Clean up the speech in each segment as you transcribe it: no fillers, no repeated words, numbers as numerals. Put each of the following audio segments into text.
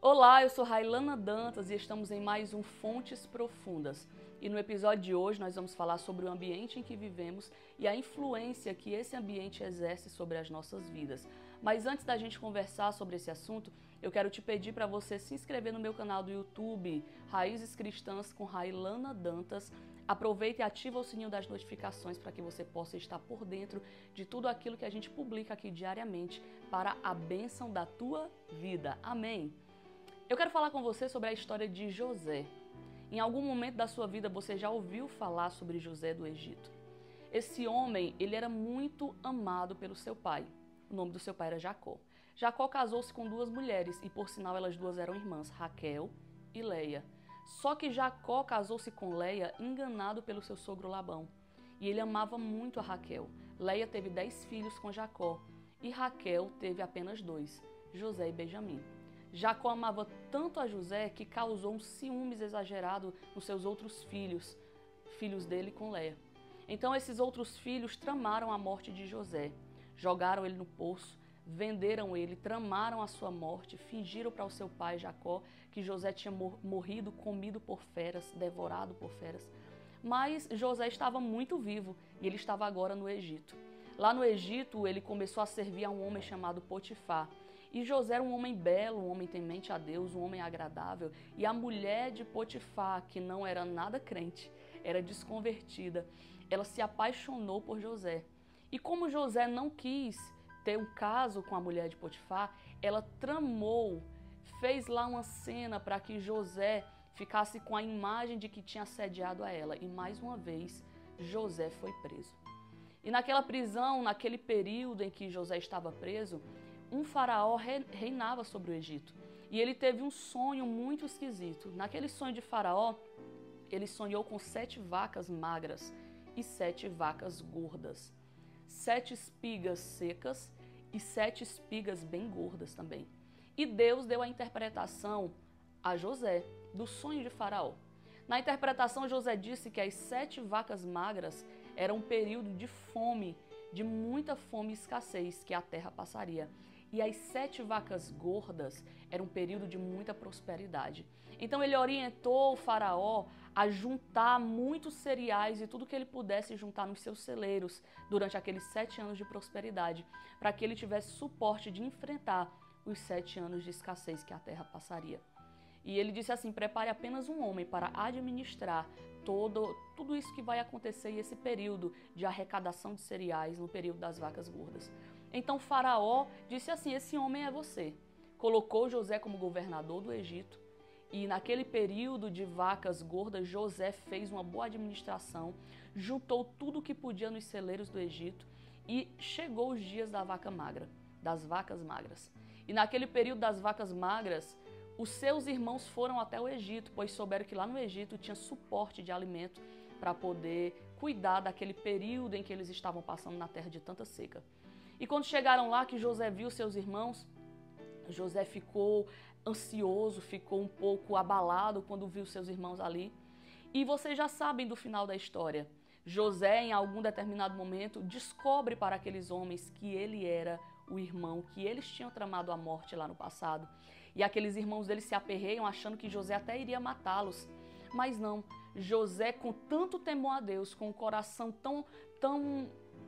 Olá, eu sou Railana Dantas e estamos em mais um Fontes Profundas. E no episódio de hoje nós vamos falar sobre o ambiente em que vivemos e a influência que esse ambiente exerce sobre as nossas vidas. Mas antes da gente conversar sobre esse assunto, eu quero te pedir para você se inscrever no meu canal do YouTube, Raízes Cristãs com Railana Dantas. Aproveita e ativa o sininho das notificações para que você possa estar por dentro de tudo aquilo que a gente publica aqui diariamente para a bênção da tua vida. Amém! Eu quero falar com você sobre a história de José. Em algum momento da sua vida você já ouviu falar sobre José do Egito. Esse homem, ele era muito amado pelo seu pai. O nome do seu pai era Jacó. Jacó casou-se com duas mulheres e, por sinal, elas duas eram irmãs, Raquel e Leia. Só que Jacó casou-se com Leia enganado pelo seu sogro Labão. E ele amava muito a Raquel. Leia teve 10 filhos com Jacó e Raquel teve apenas 2, José e Benjamim. Jacó amava tanto a José que causou um ciúmes exagerado nos seus outros filhos dele com Leia. Então esses outros filhos tramaram a morte de José, jogaram ele no poço, venderam ele, tramaram a sua morte, fingiram para o seu pai Jacó que José tinha morrido, comido por feras, devorado por feras. Mas José estava muito vivo e ele estava agora no Egito. Lá no Egito ele começou a servir a um homem chamado Potifar. E José era um homem belo, um homem temente a Deus, um homem agradável. E a mulher de Potifar, que não era nada crente, era desconvertida, ela se apaixonou por José. E como José não quis ter um caso com a mulher de Potifar, ela tramou, fez lá uma cena para que José ficasse com a imagem de que tinha assediado a ela. E mais uma vez, José foi preso. E naquela prisão, naquele período em que José estava preso, um faraó reinava sobre o Egito. E ele teve um sonho muito esquisito. Naquele sonho de faraó, ele sonhou com 7 vacas magras e 7 vacas gordas. 7 espigas secas e 7 espigas bem gordas também. E Deus deu a interpretação a José do sonho de faraó. Na interpretação, José disse que as 7 vacas magras eram um período de fome, de muita fome e escassez que a terra passaria. E as 7 vacas gordas era um período de muita prosperidade. Então ele orientou o faraó a juntar muitos cereais e tudo que ele pudesse juntar nos seus celeiros durante aqueles 7 anos de prosperidade, para que ele tivesse suporte de enfrentar os 7 anos de escassez que a terra passaria. E ele disse assim: prepare apenas um homem para administrar tudo isso que vai acontecer e esse período de arrecadação de cereais no período das vacas gordas. Então Faraó disse assim: esse homem é você. Colocou José como governador do Egito e naquele período de vacas gordas, José fez uma boa administração, juntou tudo o que podia nos celeiros do Egito e chegou os dias da vaca magra, das vacas magras. E naquele período das vacas magras, os seus irmãos foram até o Egito, pois souberam que lá no Egito tinha suporte de alimento para poder cuidar daquele período em que eles estavam passando na terra de tanta seca. E quando chegaram lá, que José viu seus irmãos, José ficou ansioso, ficou um pouco abalado quando viu seus irmãos ali. E vocês já sabem do final da história. José, em algum determinado momento, descobre para aqueles homens que ele era o irmão, que eles tinham tramado a morte lá no passado. E aqueles irmãos deles se aperreiam achando que José até iria matá-los. Mas não, José, com tanto temor a Deus, com um coração tão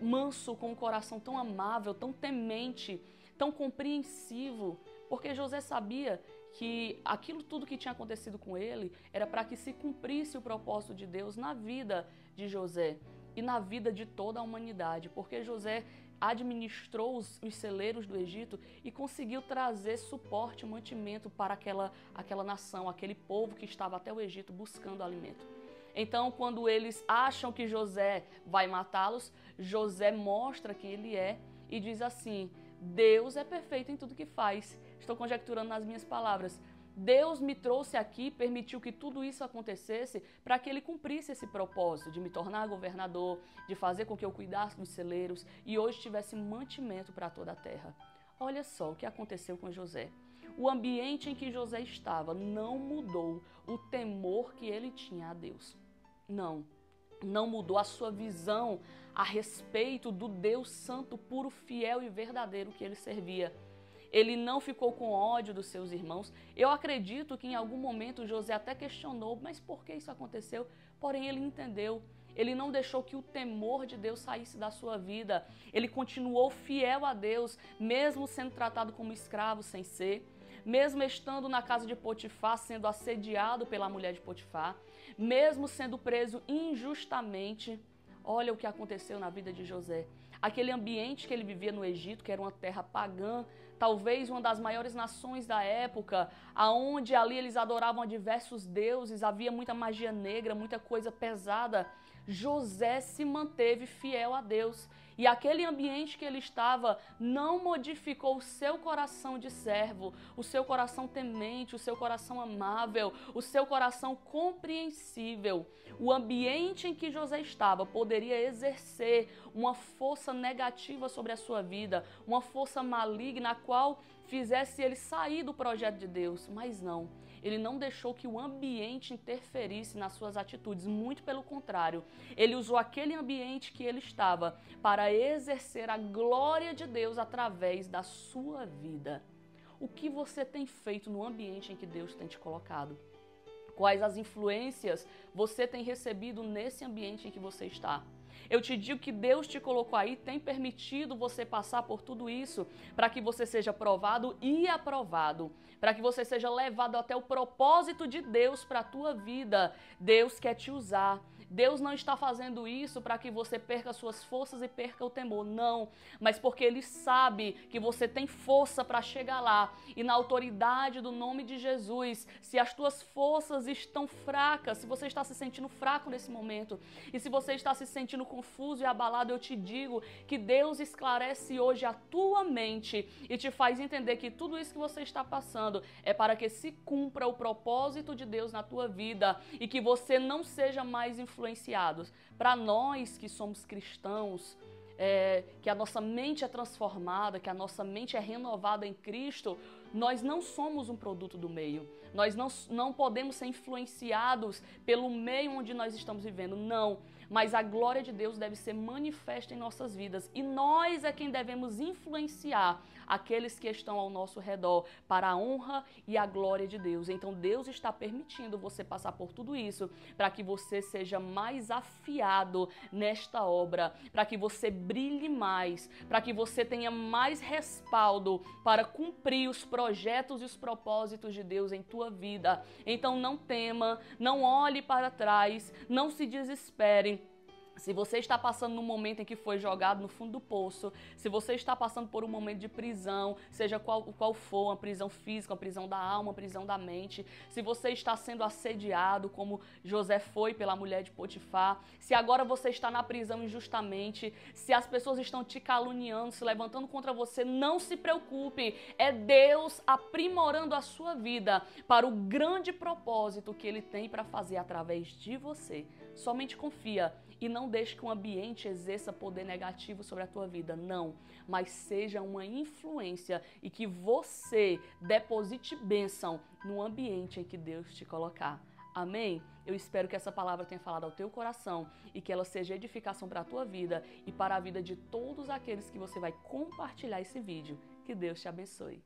manso, com um coração tão amável, tão temente, tão compreensivo, porque José sabia que aquilo tudo que tinha acontecido com ele era para que se cumprisse o propósito de Deus na vida de José e na vida de toda a humanidade, porque José administrou os celeiros do Egito e conseguiu trazer suporte e mantimento para aquela nação, aquele povo que estava até o Egito buscando alimento. Então, quando eles acham que José vai matá-los, José mostra que ele é e diz assim: Deus é perfeito em tudo que faz. Estou conjecturando nas minhas palavras. Deus me trouxe aqui, permitiu que tudo isso acontecesse para que ele cumprisse esse propósito de me tornar governador, de fazer com que eu cuidasse dos celeiros e hoje tivesse mantimento para toda a terra. Olha só o que aconteceu com José. O ambiente em que José estava não mudou o temor que ele tinha a Deus. Não mudou a sua visão a respeito do Deus santo, puro, fiel e verdadeiro que ele servia. ele não ficou com ódio dos seus irmãos. Eu acredito que em algum momento José até questionou, mas por que isso aconteceu? Porém, ele entendeu. Ele não deixou que o temor de Deus saísse da sua vida. Ele continuou fiel a Deus, mesmo sendo tratado como escravo sem ser, mesmo estando na casa de Potifar, sendo assediado pela mulher de Potifar, mesmo sendo preso injustamente. Olha o que aconteceu na vida de José. Aquele ambiente que ele vivia no Egito, que era uma terra pagã, talvez uma das maiores nações da época, aonde ali eles adoravam a diversos deuses, havia muita magia negra, muita coisa pesada. José se manteve fiel a Deus. E aquele ambiente que ele estava não modificou o seu coração de servo, o seu coração temente, o seu coração amável, o seu coração compreensível. O ambiente em que José estava poderia exercer uma força negativa sobre a sua vida, uma força maligna a qual fizesse ele sair do projeto de Deus, mas não. Ele não deixou que o ambiente interferisse nas suas atitudes, muito pelo contrário. Ele usou aquele ambiente que ele estava para exercer a glória de Deus através da sua vida. O que você tem feito no ambiente em que Deus tem te colocado? Quais as influências você tem recebido nesse ambiente em que você está? Eu te digo que Deus te colocou aí, tem permitido você passar por tudo isso para que você seja provado e aprovado, para que você seja levado até o propósito de Deus para a tua vida. Deus quer te usar. Deus não está fazendo isso para que você perca suas forças e perca o temor, não. Mas porque Ele sabe que você tem força para chegar lá. E na autoridade do nome de Jesus, se as tuas forças estão fracas, se você está se sentindo fraco nesse momento, e se você está se sentindo confuso e abalado, eu te digo que Deus esclarece hoje a tua mente e te faz entender que tudo isso que você está passando é para que se cumpra o propósito de Deus na tua vida e que você não seja mais influenciados. Para nós que somos cristãos, que a nossa mente é transformada, que a nossa mente é renovada em Cristo, nós não somos um produto do meio. Nós não podemos ser influenciados pelo meio onde nós estamos vivendo, não. Mas a glória de Deus deve ser manifesta em nossas vidas. E nós é quem devemos influenciar aqueles que estão ao nosso redor para a honra e a glória de Deus. Então Deus está permitindo você passar por tudo isso para que você seja mais afiado nesta obra, para que você brilhe mais, para que você tenha mais respaldo para cumprir os projetos e os propósitos de Deus em tua vida. Então não tema, não olhe para trás, não se desespere. Se você está passando num momento em que foi jogado no fundo do poço, se você está passando por um momento de prisão, seja qual for, uma prisão física, uma prisão da alma, uma prisão da mente, se você está sendo assediado, como José foi pela mulher de Potifar, se agora você está na prisão injustamente, se as pessoas estão te caluniando, se levantando contra você, não se preocupe, é Deus aprimorando a sua vida para o grande propósito que Ele tem para fazer através de você. Somente confia e não deixe que o ambiente exerça poder negativo sobre a tua vida, não. Mas seja uma influência e que você deposite bênção no ambiente em que Deus te colocar. Amém? Eu espero que essa palavra tenha falado ao teu coração e que ela seja edificação para a tua vida e para a vida de todos aqueles que você vai compartilhar esse vídeo. Que Deus te abençoe.